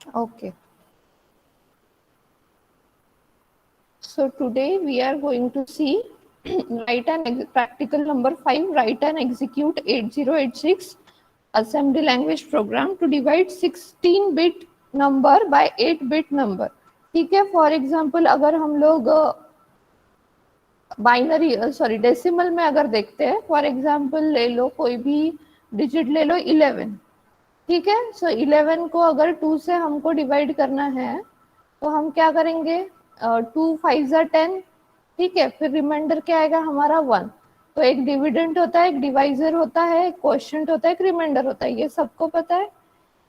Okay. So today we are going to see write and practical number 5, write and execute 8086 assembly language program to divide 16-bit number by 8-bit number. ठीक है, for example अगर हम लोग binary sorry decimal में अगर देखते हैं, for example ले लो कोई भी डिजिट ले लो 11, ठीक है। सो 11 को अगर 2 से हमको डिवाइड करना है तो हम क्या करेंगे, 2 5 ज़ा 10, ठीक है। फिर रिमाइंडर क्या आएगा हमारा 1। तो एक डिविडेंट होता है, एक डिवाइजर होता है, एक क्वोशिएंट होता है, एक रिमाइंडर होता है, ये सबको पता है,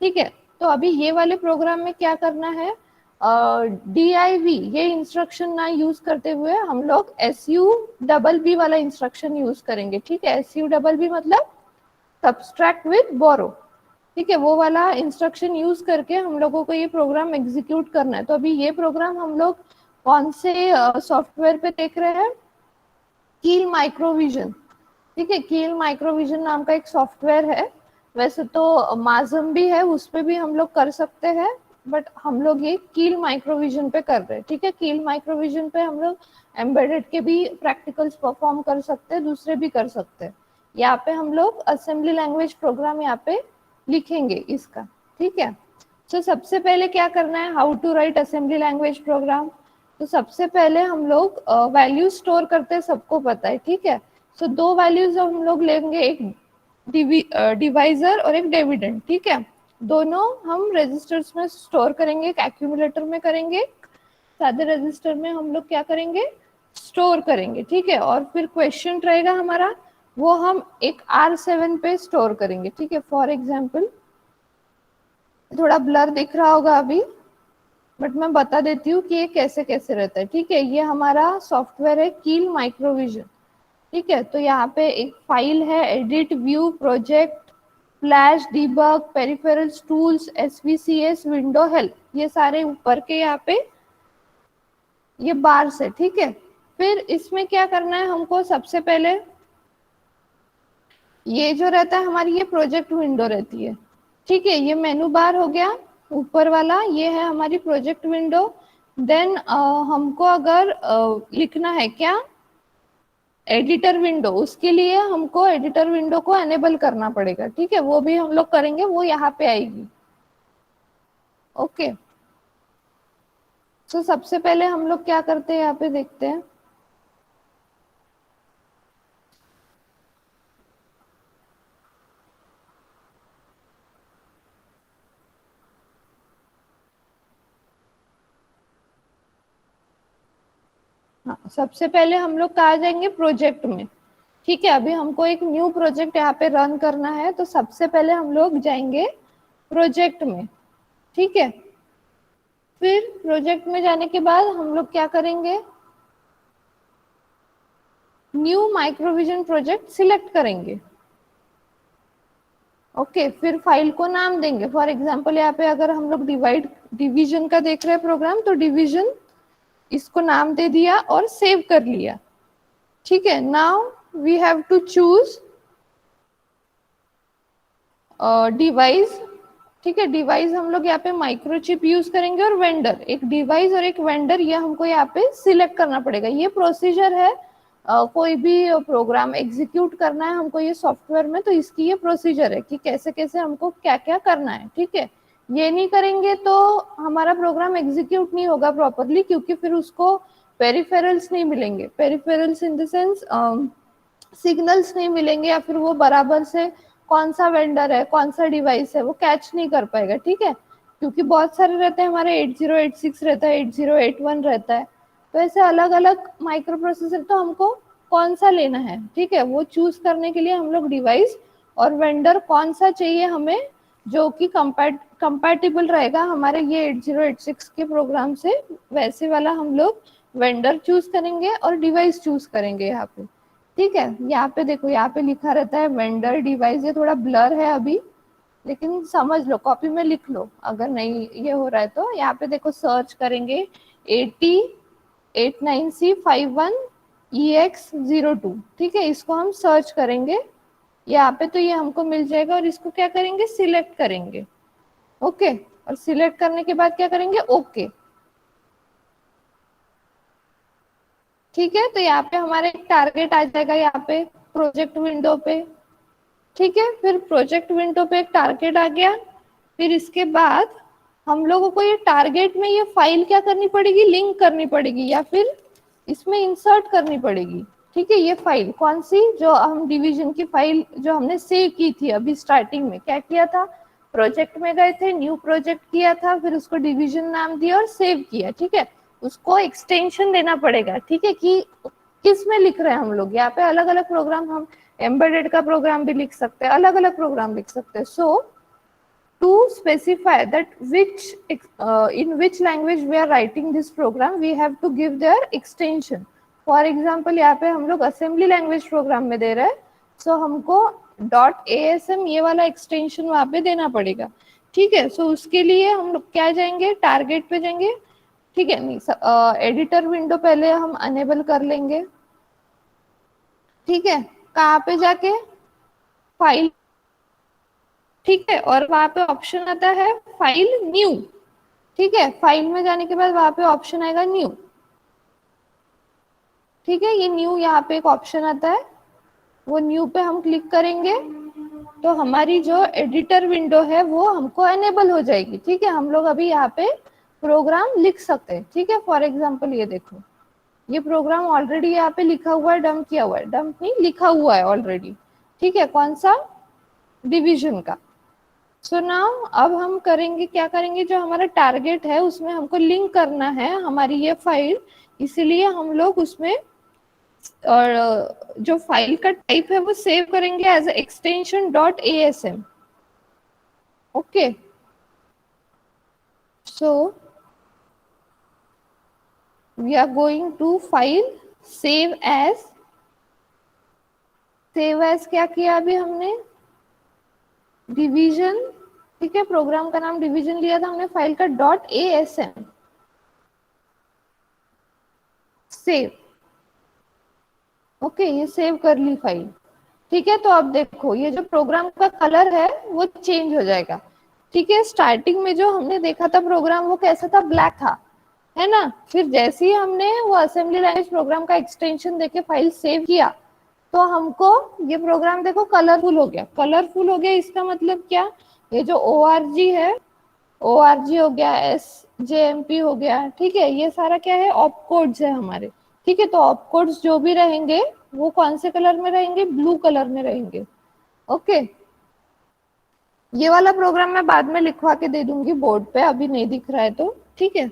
ठीक है। तो अभी ये वाले प्रोग्राम में क्या करना है, DIV ये इंस्ट्रक्शन ना यूज करते हुए हम लोग SU-BB वाला इंस्ट्रक्शन यूज करेंगे, ठीक है। SU-BB मतलब सब्सट्रैक्ट विद बोरो, ठीक है। वो वाला इंस्ट्रक्शन यूज करके हम लोगों को ये प्रोग्राम एग्जीक्यूट करना है। तो अभी ये प्रोग्राम हम लोग कौन से सॉफ्टवेयर पे देख रहे हैं, कील माइक्रोविजन, ठीक है। कील माइक्रोविजन नाम का एक सॉफ्टवेयर है, वैसे तो माजम भी है, उस पर भी हम लोग कर सकते हैं, बट हम लोग ये कील माइक्रोविजन पे कर रहे हैं, ठीक है। कील माइक्रोविजन पे हम लोग एम्बेडेड के भी प्रैक्टिकल्स परफॉर्म कर सकते हैं, दूसरे भी कर सकते हैं। यहाँ पे हम लोग असेंबली लैंग्वेज प्रोग्राम यहाँ पे लिखेंगे इसका, ठीक है। तो सबसे पहले क्या करना है, how to write assembly language program. तो सबसे पहले हम लोग वैल्यू स्टोर करते हैं, सबको पता है, ठीक है। सो दो वैल्यूज हम लोग लेंगे, एक डिवाइजर और एक डिविडेंड, ठीक है। दोनों हम रजिस्टर्स में स्टोर करेंगे, एक एक्यूमुलेटर में करेंगे, सादे रजिस्टर में हम लोग क्या करेंगे, स्टोर करेंगे, ठीक है। और फिर क्वेश्चन रहेगा हमारा, वो हम एक R7 पे स्टोर करेंगे, ठीक है। फॉर एग्जाम्पल थोड़ा ब्लर दिख रहा होगा अभी, बट मैं बता देती हूँ कि ये कैसे कैसे रहता है, ठीक है। ये हमारा सॉफ्टवेयर है कील माइक्रोविजन, ठीक है। तो यहाँ पे एक फाइल है, edit view project flash debug peripherals tools SVCS window help, ये सारे ऊपर के यहाँ पे ये बार्स है, ठीक है। फिर इसमें क्या करना है हमको, सबसे पहले ये जो रहता है हमारी ये प्रोजेक्ट विंडो रहती है, ठीक है। ये मेनू बार हो गया ऊपर वाला, ये है हमारी प्रोजेक्ट विंडो। देन हमको अगर लिखना है क्या, एडिटर विंडो, उसके लिए हमको एडिटर विंडो को एनेबल करना पड़ेगा, ठीक है। वो भी हम लोग करेंगे, वो यहाँ पे आएगी, ओके। तो सबसे पहले हम लोग क्या करते हैं, यहाँ पे देखते हैं। हाँ, सबसे पहले हम लोग कहाँ जाएंगे, प्रोजेक्ट में, ठीक है। अभी हमको एक न्यू प्रोजेक्ट यहाँ पे रन करना है, तो सबसे पहले हम लोग जाएंगे प्रोजेक्ट में, ठीक है। फिर प्रोजेक्ट में जाने के बाद हम लोग क्या करेंगे, न्यू माइक्रोविजन प्रोजेक्ट सिलेक्ट करेंगे, ओके। फिर फाइल को नाम देंगे, फॉर एग्जांपल यहाँ पे अगर हम लोग डिवीजन का देख रहे हैं प्रोग्राम, तो डिवीजन इसको नाम दे दिया और सेव कर लिया, ठीक है। Now we have to choose device, ठीक है। डिवाइस हम लोग यहाँ पे माइक्रोचिप यूज करेंगे और वेंडर, एक डिवाइस और एक वेंडर, ये हमको यहाँ पे सिलेक्ट करना पड़ेगा। ये प्रोसीजर है, कोई भी प्रोग्राम एग्जीक्यूट करना है हमको ये सॉफ्टवेयर में, तो इसकी ये प्रोसीजर है कि कैसे कैसे हमको क्या क्या करना है, ठीक है। ये नहीं करेंगे तो हमारा प्रोग्राम एग्जीक्यूट नहीं होगा प्रॉपरली, क्योंकि फिर उसको पेरिफेरल्स नहीं मिलेंगे, peripherals in the sense signals नहीं मिलेंगे, या फिर वो बराबर से कौन सा वेंडर है कौन सा डिवाइस है वो कैच नहीं कर पाएगा, ठीक है। क्योंकि बहुत सारे रहते हैं हमारे, 8086 रहता है, 8081 रहता है, तो ऐसे अलग अलग माइक्रो प्रोसेसर, तो हमको कौन सा लेना है, ठीक है। वो चूज करने के लिए हम लोग डिवाइस और वेंडर कौन सा चाहिए हमें, जो कि कंपैटिबल रहेगा हमारे ये 8086 के प्रोग्राम से, वैसे वाला हम लोग वेंडर चूज करेंगे और डिवाइस चूज करेंगे यहाँ पे, ठीक है। यहाँ पे देखो, यहाँ पे लिखा रहता है वेंडर डिवाइस, ये थोड़ा ब्लर है अभी, लेकिन समझ लो, कॉपी में लिख लो अगर नहीं ये हो रहा है तो। यहाँ पे देखो सर्च करेंगे 8089C51EX02, ठीक है। इसको हम सर्च करेंगे यहाँ पे, तो ये हमको मिल जाएगा, और इसको क्या करेंगे, सिलेक्ट करेंगे, ओके। और सिलेक्ट करने के बाद क्या करेंगे, ओके। ठीक है, तो यहाँ पे हमारे एक टारगेट आ जाएगा यहाँ पे प्रोजेक्ट विंडो पे। ठीक है, फिर प्रोजेक्ट विंडो पे एक टारगेट आ गया। फिर इसके बाद हम लोगों को ये टारगेट में ये फाइल क्या करनी पड़ेगी, लिंक करनी पड़ेगी या फिर इसमें इंसर्ट करनी पड़ेगी। ठीक है, ये फाइल कौन सी, जो हम डिवीजन की फाइल जो हमने सेव की थी अभी स्टार्टिंग में, क्या किया था, प्रोजेक्ट में गए थे, न्यू प्रोजेक्ट किया था, फिर उसको डिवीजन नाम दिया और सेव किया। ठीक है, उसको एक्सटेंशन देना पड़ेगा। ठीक है, कि किस में लिख रहे हैं हम लोग, यहाँ पे अलग अलग प्रोग्राम, हम एम्बेडेड का प्रोग्राम भी लिख सकते हैं, अलग अलग प्रोग्राम लिख सकते हैं। सो to specify that in which language we are writing this program, we have to give their extension. For example, यहाँ पे हम लोग assembly language program में दे रहे हैं, so हमको .asm ये वाला extension वहाँ पे देना पड़ेगा। ठीक है, so उसके लिए हम लोग क्या जाएंगे, टारगेट पे जाएंगे। ठीक है, एडिटर विंडो पहले हम अनेबल कर लेंगे। ठीक है, कहाँ पे जाके, फाइल। ठीक है, और वहां पे ऑप्शन आता है फाइल न्यू। ठीक है, फाइल में जाने के बाद वहां पे ऑप्शन आएगा न्यू। ठीक है, ये न्यू यहाँ पे एक ऑप्शन आता है, वो न्यू पे हम क्लिक करेंगे तो हमारी जो एडिटर विंडो है वो हमको एनेबल हो जाएगी। ठीक है, हम लोग अभी यहाँ पे प्रोग्राम लिख सकते हैं। ठीक है, फॉर एग्जाम्पल ये देखो, ये प्रोग्राम ऑलरेडी यहाँ पे लिखा हुआ है, डंप किया हुआ है, डंप नहीं, लिखा हुआ है ऑलरेडी। ठीक है, कौन सा, डिवीजन का। सो नाउ अब हम करेंगे, क्या करेंगे, जो हमारा टारगेट है उसमें हमको लिंक करना है हमारी ये फाइल, इसीलिए हम लोग उसमें और जो फाइल का टाइप है वो सेव करेंगे as extension .asm। Okay, so we are going to file save as. Save as क्या किया अभी हमने, डिवीजन। ठीक है, प्रोग्राम का नाम डिवीजन लिया था हमने, फाइल का .asm, सेव। ओके, ये सेव कर ली फाइल। ठीक है, तो अब देखो ये जो प्रोग्राम का कलर है वो चेंज हो जाएगा। ठीक है, स्टार्टिंग में जो हमने देखा था प्रोग्राम वो कैसा था, ब्लैक था, है ना। फिर जैसे ही हमने वो असेंबली लैंग्वेज प्रोग्राम का एक्सटेंशन देके फाइल सेव किया तो हमको ये प्रोग्राम देखो कलरफुल हो गया। कलरफुल हो गया इसका मतलब क्या, ये जो org है, org हो गया, sjmp हो गया। ठीक है, ये सारा क्या है, ऑप कोड्स है हमारे। ठीक है, तो ऑप कोड्स जो भी रहेंगे वो कौन से कलर में रहेंगे, ब्लू कलर में रहेंगे। ओके, ये वाला प्रोग्राम मैं बाद में लिखवा के दे दूंगी बोर्ड पे, अभी नहीं दिख रहा है तो। ठीक है,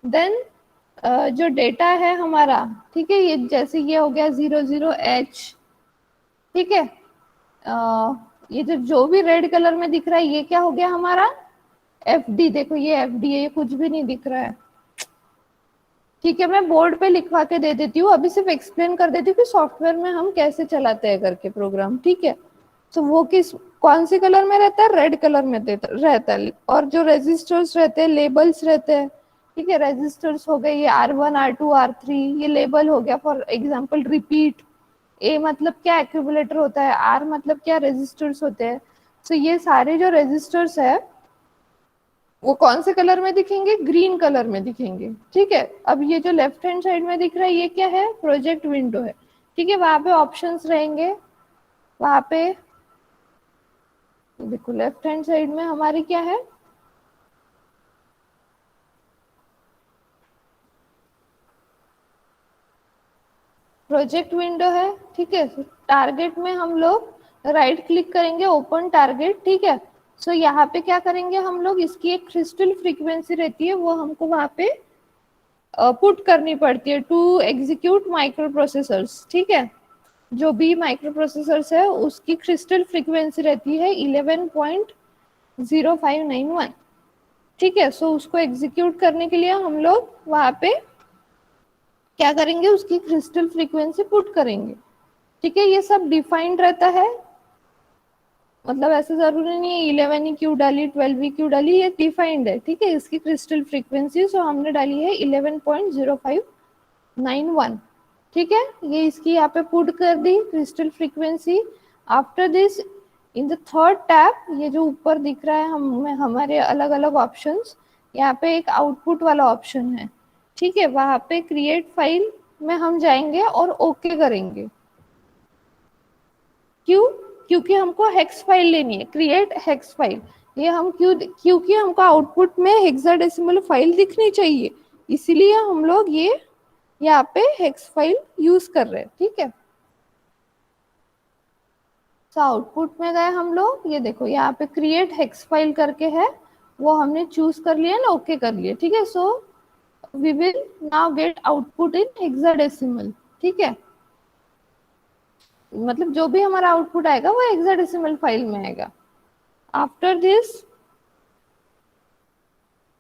देन जो डेटा है हमारा, ठीक है, ये जैसे ये हो गया 00H। ठीक है, ये जो भी रेड कलर में दिख रहा है ये क्या हो गया हमारा, FD। देखो ये FD है, ये कुछ भी नहीं दिख रहा है। ठीक है, मैं बोर्ड पे लिखवा के दे देती हूँ, अभी सिर्फ एक्सप्लेन कर देती हूँ कि सॉफ्टवेयर में हम कैसे चलाते हैं करके प्रोग्राम। ठीक है, तो वो किस, कौन से कलर में रहता है, रेड कलर में रहता है। और जो रजिस्टर्स रहते हैं, लेबल्स रहते हैं। ठीक है, रजिस्टर्स हो गए ये R1 R2 R3, ये लेबल हो गया। फॉर एग्जाम्पल रिपीट, A मतलब क्या, एक्यूमुलेटर होता है, R मतलब क्या, रजिस्टर्स होते हैं। तो ये सारे जो रजिस्टर्स है वो कौन से कलर में दिखेंगे, ग्रीन कलर में दिखेंगे। ठीक है, अब ये जो लेफ्ट हैंड साइड में दिख रहा है ये क्या है, प्रोजेक्ट विंडो है। ठीक है, वहां पे ऑप्शंस रहेंगे, वहां पे देखो लेफ्ट हैंड साइड में हमारी क्या है, प्रोजेक्ट विंडो है। ठीक है, टारगेट में हम लोग राइट क्लिक करेंगे, ओपन टारगेट। ठीक है, सो यहाँ पे क्या करेंगे हम लोग, इसकी एक क्रिस्टल फ्रीक्वेंसी रहती है वो हमको वहां पे पुट करनी पड़ती है टू एग्जीक्यूट माइक्रो प्रोसेसर्स। ठीक है, जो भी माइक्रो प्रोसेसर्स है उसकी क्रिस्टल फ्रीक्वेंसी रहती है 11.0591। ठीक है, सो उसको एग्जीक्यूट करने के लिए हम लोग वहां पे क्या करेंगे, उसकी क्रिस्टल फ्रीक्वेंसी पुट करेंगे। ठीक है, ये सब डिफाइंड रहता है, मतलब ऐसा जरूरी नहीं है 11 ही क्यों डाली, 12 ही क्यों डाली, ये डिफाइंड है। ठीक है, इसकी क्रिस्टल फ्रीक्वेंसी सो हमने डाली है 11.0591। ठीक है, ये इसकी यहाँ पे पुट कर दी crystal frequency. After this in the third tab, ये जो ऊपर दिख रहा है हम हमारे अलग अलग ऑप्शंस, यहाँ पे एक आउटपुट वाला ऑप्शन है, ठीक है, वहां पे क्रिएट फाइल में हम जाएंगे और ओके करेंगे। क्यों? क्योंकि हमको हेक्स फाइल लेनी है, क्रिएट हेक्स फाइल। ये हम क्योंकि हमको आउटपुट में हेक्साडेसिमल फाइल दिखनी चाहिए, इसीलिए हम लोग ये यहाँ पे हेक्स फाइल यूज कर रहे हैं, ठीक है। तो आउटपुट में गए हम लोग, ये देखो यहाँ पे क्रिएट हेक्स फाइल करके है, वो हमने चूज कर लिया ना, ओके कर लिया, ठीक है। So we will now get output in hexadecimal, ठीक है। मतलब जो भी हमारा आउटपुट आएगा वो हेक्साडेसिमल फाइल में आएगा। आफ्टर दिस,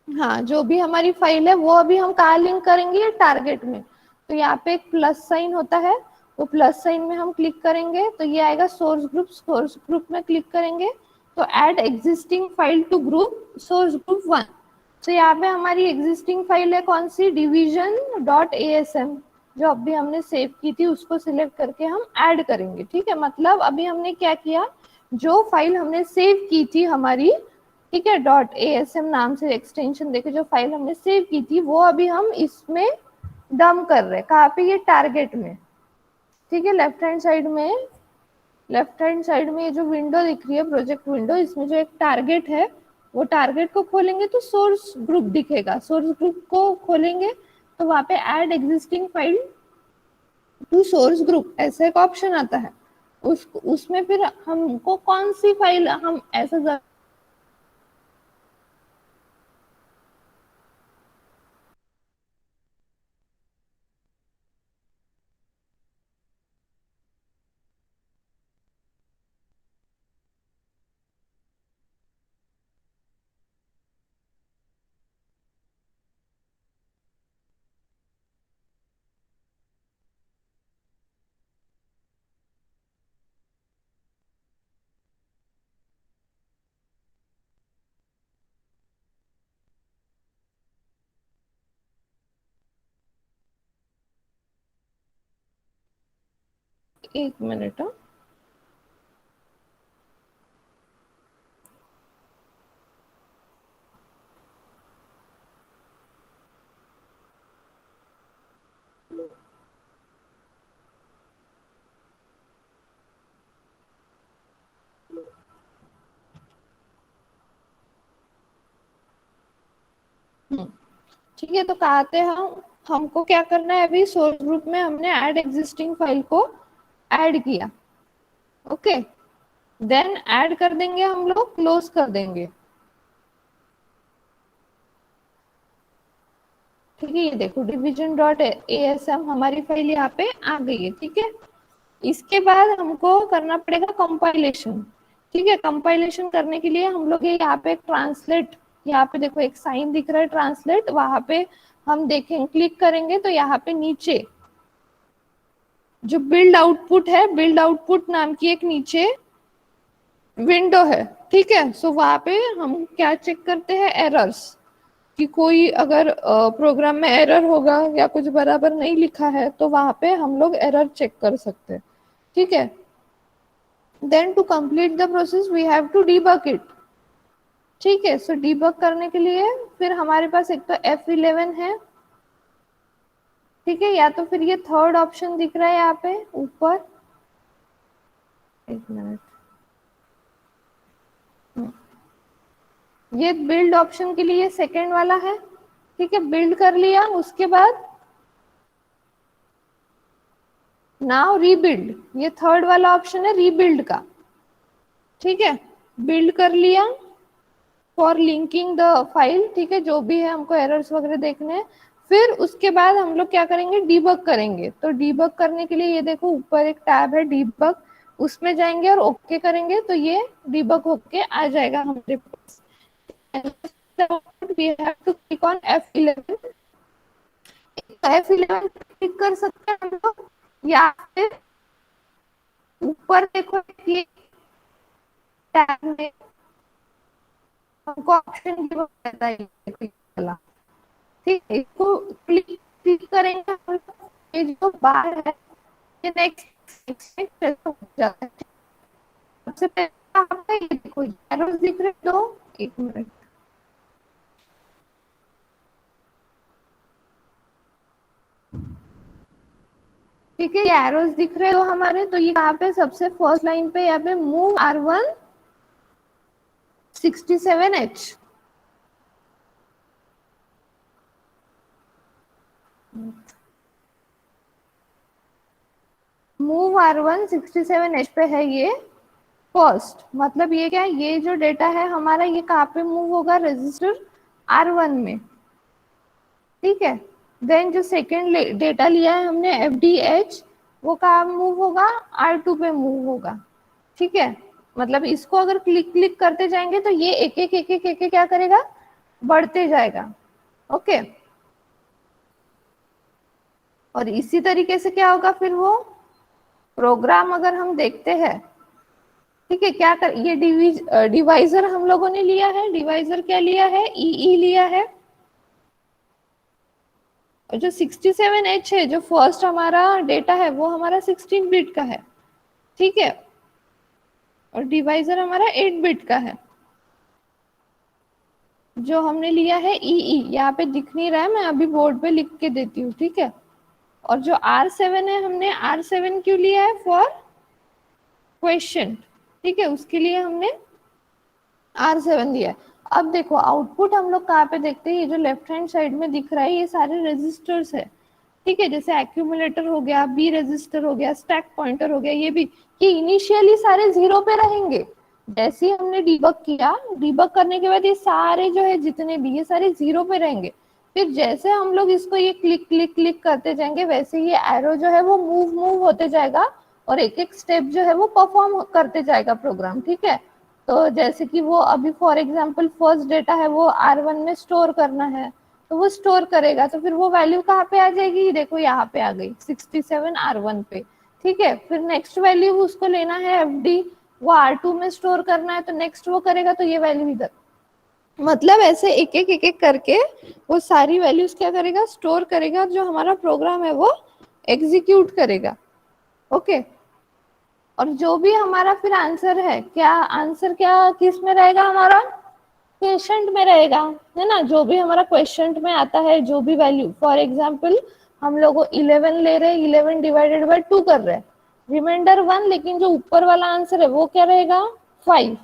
हाँ, जो भी हमारी फाइल है वो अभी हम कहाँ लिंक करेंगे, टारगेट में। तो यहाँ पे एक प्लस साइन होता है, वो प्लस साइन में हम क्लिक करेंगे तो ये आएगा सोर्स ग्रुप। सोर्स ग्रुप में क्लिक करेंगे तो add existing file to group source group 1। तो यहाँ पे हमारी एग्जिस्टिंग फाइल है कौन सी, division.asm, जो अभी हमने सेव की थी उसको सिलेक्ट करके हम ऐड करेंगे, ठीक है। मतलब अभी हमने क्या किया, जो फाइल हमने सेव की थी हमारी, ठीक है, .asm नाम से एक्सटेंशन देके जो फाइल हमने सेव की थी वो अभी हम इसमें डंप कर रहे हैं। कहाँ पे, ये टारगेट में, ठीक है। लेफ्ट हैंड साइड में ये जो विंडो दिख रही है, प्रोजेक्ट विंडो, इसमें जो एक टारगेट है, वो टारगेट को खोलेंगे तो सोर्स ग्रुप दिखेगा। सोर्स ग्रुप को खोलेंगे तो वहां पे add existing file to source group ऐसा एक ऑप्शन आता है। उसमें फिर हमको कौन सी फाइल हम ऐसा, एक मिनट, ठीक है। तो कहते हैं हम, हमको क्या करना है, अभी सोर्स ग्रुप में हमने ऐड एग्जिस्टिंग फाइल को ऐड किया, ओके। देन ऐड कर देंगे हम लोग, क्लोज कर देंगे, ठीक है। ये देखो division.asm हमारी फाइल यहाँ पे आ गई है, ठीक है। इसके बाद हमको करना पड़ेगा कंपाइलेशन, ठीक है। कंपाइलेशन करने के लिए हम लोग यहाँ पे एक ट्रांसलेट, यहाँ पे देखो एक साइन दिख रहा है ट्रांसलेट, वहां पे हम देखें, क्लिक करेंगे तो यहाँ पे नीचे जो बिल्ड आउटपुट है, बिल्ड आउटपुट नाम की एक नीचे विंडो है, ठीक है। सो वहां पे हम क्या चेक करते हैं, एरर्स, कि कोई अगर प्रोग्राम में एरर होगा या कुछ बराबर नहीं लिखा है तो वहां पे हम लोग एरर चेक कर सकते हैं, ठीक है। Then to complete the process we have to debug it, ठीक है। सो डीबग करने के लिए फिर हमारे पास एक तो F11 है, ठीक है, या तो फिर ये थर्ड ऑप्शन दिख रहा है यहाँ पे ऊपर, एक मिनट, ये बिल्ड ऑप्शन के लिए सेकेंड वाला है, ठीक है। बिल्ड कर लिया, उसके बाद नाउ रीबिल्ड, ये थर्ड वाला ऑप्शन है रीबिल्ड का, ठीक है। बिल्ड कर लिया फॉर लिंकिंग द फाइल, ठीक है, जो भी है हमको एरर्स वगैरह देखने हैं। फिर उसके बाद हम लोग क्या करेंगे, डीबग करेंगे। तो डीबग करने के लिए ये देखो ऊपर एक टैब है डीबग, उसमें जाएंगे और ओके करेंगे तो ये डीबग होके आ जाएगा हमारे पास। we have to click on F11, F11 click कर सकते हैं हम लोग, या फिर ऊपर देखो ये टैब में हमको ऑप्शन गिव रहता है, ठीक है। इसको क्लिक क्लिक करेंगे हम लोग, ये जो बार है ये नेक्स्ट नेक्स्ट हो जाता है। सबसे पहले आपका ये देखो एरोस दिख रहे दो, एक मिनट, ठीक है, ये एरोस दिख रहे हो हमारे, तो ये यहाँ पे सबसे फर्स्ट लाइन पे यहाँ पे move R1 67H, move R1 67H पे है ये फर्स्ट, मतलब ये क्या है, ये जो डेटा है हमारा ये कहाँ पे मूव होगा, रजिस्टर R1 में, ठीक है। देन जो सेकेंड डेटा लिया है हमने FDH, वो कहाँ मूव होगा, R2 पे मूव होगा, ठीक है। मतलब इसको अगर क्लिक क्लिक करते जाएंगे तो ये एक एक एक एक एक, एक क्या करेगा, बढ़ते जाएगा, ओके। और इसी तरीके से क्या होगा फिर वो प्रोग्राम अगर हम देखते हैं, ठीक है, क्या कर, ये डिवाइजर हम लोगों ने लिया है, डिवाइजर क्या लिया है, ई लिया है, और जो 67H है जो फर्स्ट हमारा डेटा है वो हमारा 16 बिट का है, ठीक है, और डिवाइजर हमारा 8 बिट का है। जो हमने लिया है ई, यहाँ पे दिख नहीं रहा है, मैं अभी बोर्ड पे लिख के देती हूँ, ठीक है। और जो R7 है, हमने R7 क्यों लिया है, फॉर क्वेश्चन, ठीक है, उसके लिए हमने R7 दिया है। अब देखो आउटपुट हम लोग कहाँ पे देखते हैं, ये जो लेफ्ट हैंड साइड में दिख रहा है ये सारे रजिस्टर्स है, ठीक है, जैसे एक्यूमुलेटर हो गया, बी रजिस्टर हो गया, स्टैक पॉइंटर हो गया, ये भी, ये इनिशियली सारे जीरो पे रहेंगे। जैसे ही हमने डिबग किया, डिबग करने के बाद ये सारे जो है जितने भी ये सारे जीरो पे रहेंगे। फिर जैसे हम लोग इसको ये क्लिक क्लिक क्लिक करते जाएंगे, वैसे ये एरो जो है वो मूव होते जाएगा और एक एक स्टेप जो है वो परफॉर्म करते जाएगा प्रोग्राम, ठीक है। तो जैसे कि वो अभी फॉर एग्जांपल फर्स्ट डेटा है वो R1 में स्टोर करना है, तो वो स्टोर करेगा, तो फिर वो वैल्यू कहाँ पे आ जाएगी, देखो यहाँ पे आ गई 67 R1 पे, ठीक है। फिर नेक्स्ट वैल्यू उसको लेना है FD, वो R2 में स्टोर करना है, तो नेक्स्ट वो करेगा, तो ये वैल्यू इधर, मतलब ऐसे एक एक करके वो सारी वैल्यूज क्या करेगा, स्टोर करेगा, और जो हमारा प्रोग्राम है वो एग्जीक्यूट करेगा, ओके। और जो भी हमारा फिर आंसर है, क्या आंसर क्या किस में रहेगा हमारा, क्वेश्चन में रहेगा, है ना, जो भी हमारा क्वेश्चन में आता है, जो भी वैल्यू, फॉर एग्जांपल हम लोग 11 ले रहे हैं, 11 डिवाइडेड बाय 2 कर रहे हैं, रिमाइंडर 1, लेकिन जो ऊपर वाला आंसर है वो क्या रहेगा, 5,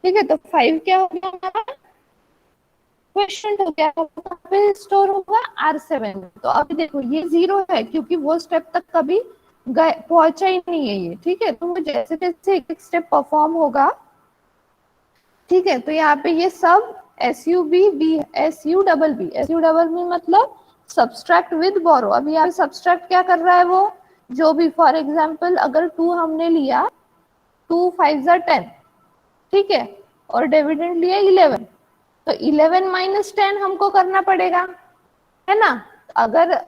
ठीक है। तो 5 क्या हो गया हमारा, क्वेश्चन हो गया, कहाँ पे स्टोर होगा, R7 में। तो अभी देखो ये जीरो है क्योंकि वो स्टेप तक कभी पहुंचा ही नहीं है ये, ठीक है। तो वो जैसे जैसे एक एक स्टेप परफॉर्म होगा, ठीक है, तो यहाँ पे ये सब SU डबल बी मतलब सब्सट्रैक्ट विद बोरो। अभी यहाँ पे सब्सट्रैक्ट क्या कर रहा है वो, जो भी फॉर एग्जांपल अगर 2 हमने लिया, 2 5 जा 10, ठीक है, और डिविडेंड लिया 11, तो 11 माइनस 10 हमको करना पड़ेगा, है ना। अगर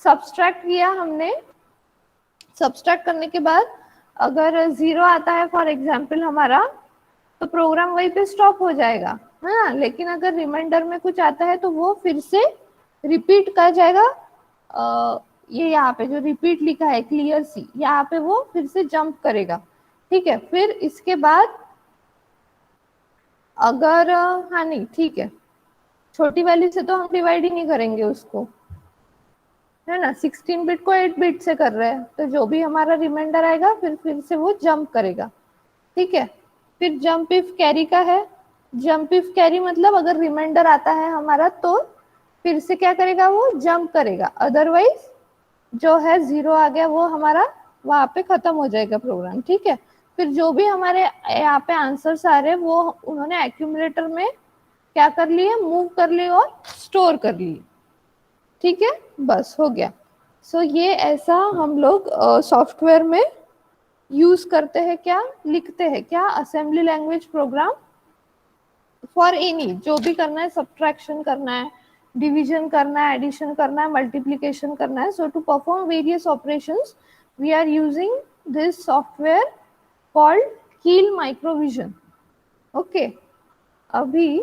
सब्सट्रैक्ट किया हमने, सब्सट्रैक्ट करने के बाद अगर 0 आता है फॉर एग्जांपल हमारा, तो प्रोग्राम वहीं पे स्टॉप हो जाएगा, है ना। लेकिन अगर रिमाइंडर में कुछ आता है तो वो फिर से रिपीट कर जाएगा, ये यहाँ पे जो रिपीट लिखा है क्लियर सी, यहाँ पे वो फिर से जंप करेगा, ठीक है। फिर इसके बाद अगर हाँ नहीं ठीक है, छोटी वैल्यू से तो हम डिवाइड ही नहीं करेंगे उसको, है ना, 16 बिट को 8 बिट से कर रहे हैं, तो जो भी हमारा रिमाइंडर आएगा फिर से वो जंप करेगा, ठीक है। फिर जंप इफ कैरी का है, जंप इफ कैरी मतलब अगर रिमाइंडर आता है हमारा तो फिर से क्या करेगा, वो जंप करेगा, अदरवाइज जो है 0 आ गया वो हमारा वहां पे खत्म हो जाएगा प्रोग्राम, ठीक है। फिर जो भी हमारे यहाँ पे आंसर्स आ रहे हैं वो उन्होंने एक्यूमुलेटर में क्या कर लिए, मूव कर लिए और स्टोर कर लिए, ठीक है, बस हो गया। सो ये ऐसा हम लोग सॉफ्टवेयर में यूज करते हैं, क्या लिखते हैं, क्या assembly language programme for any, जो भी करना है, सब्ट्रैक्शन करना है, डिवीजन करना है, एडिशन करना है, मल्टीप्लिकेशन करना है। So to perform various operations we are using this software called Keil Microvision, okay. अभी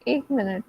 एक मिनट,